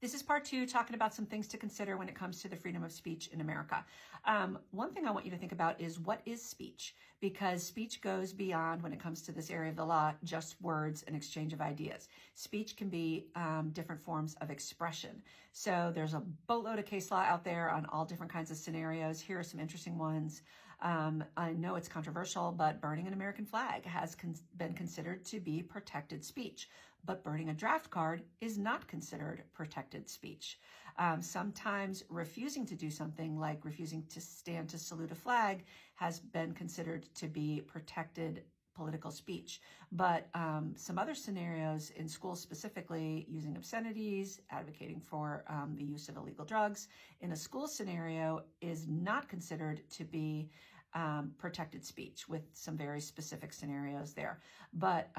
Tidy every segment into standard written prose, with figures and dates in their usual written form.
This is part two, talking about some things to consider when it comes to the freedom of speech in America. One thing I want you to think about is, what is speech? Because speech goes beyond, when it comes to this area of the law, just words and exchange of ideas. Speech can be different forms of expression. So there's a boatload of case law out there on all different kinds of scenarios. Here are some interesting ones. I know it's controversial, but burning an American flag has been considered to be protected speech. But burning a draft card is not considered protected speech. Sometimes refusing to do something, like refusing to stand to salute a flag, has been considered to be protected political speech. But some other scenarios in schools, specifically using obscenities, advocating for the use of illegal drugs in a school scenario, is not considered to be protected speech, with some very specific scenarios there. But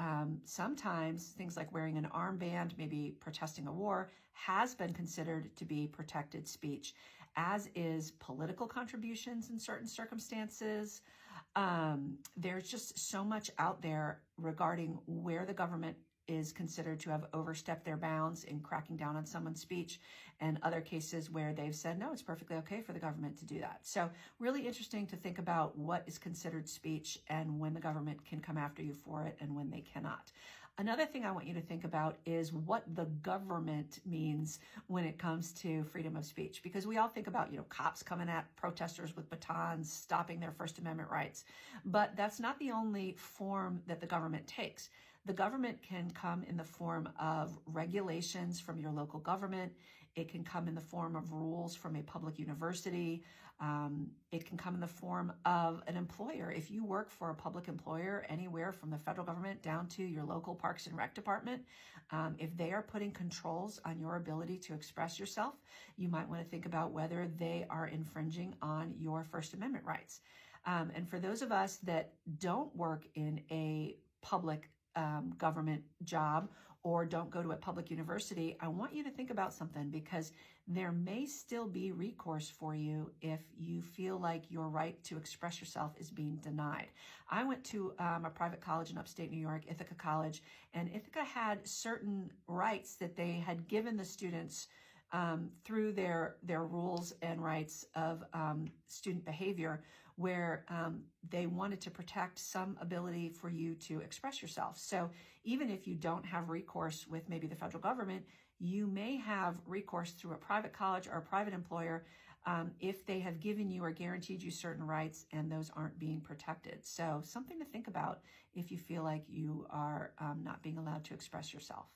sometimes things like wearing an armband, maybe protesting a war, has been considered to be protected speech, as is political contributions in certain circumstances. There's just so much out there regarding where the government is considered to have overstepped their bounds in cracking down on someone's speech, and other cases where they've said, no, it's perfectly okay for the government to do that. So really interesting to think about what is considered speech and when the government can come after you for it and when they cannot. Another thing I want you to think about is what the government means when it comes to freedom of speech, because we all think about, cops coming at protesters with batons, stopping their First Amendment rights, but that's not the only form that the government takes. The government can come in the form of regulations from your local government. It can come in the form of rules from a public university. It can come in the form of an employer. If you work for a public employer, anywhere from the federal government down to your local Parks and Rec department, if they are putting controls on your ability to express yourself, you might want to think about whether they are infringing on your First Amendment rights. And for those of us that don't work in a public government job or don't go to a public university, I want you to think about something, because there may still be recourse for you if you feel like your right to express yourself is being denied. I went to a private college in upstate New York, Ithaca College, and Ithaca had certain rights that they had given the students through their rules and rights of student behavior, where they wanted to protect some ability for you to express yourself. So even if you don't have recourse with maybe the federal government, you may have recourse through a private college or a private employer if they have given you or guaranteed you certain rights and those aren't being protected. So something to think about if you feel like you are not being allowed to express yourself.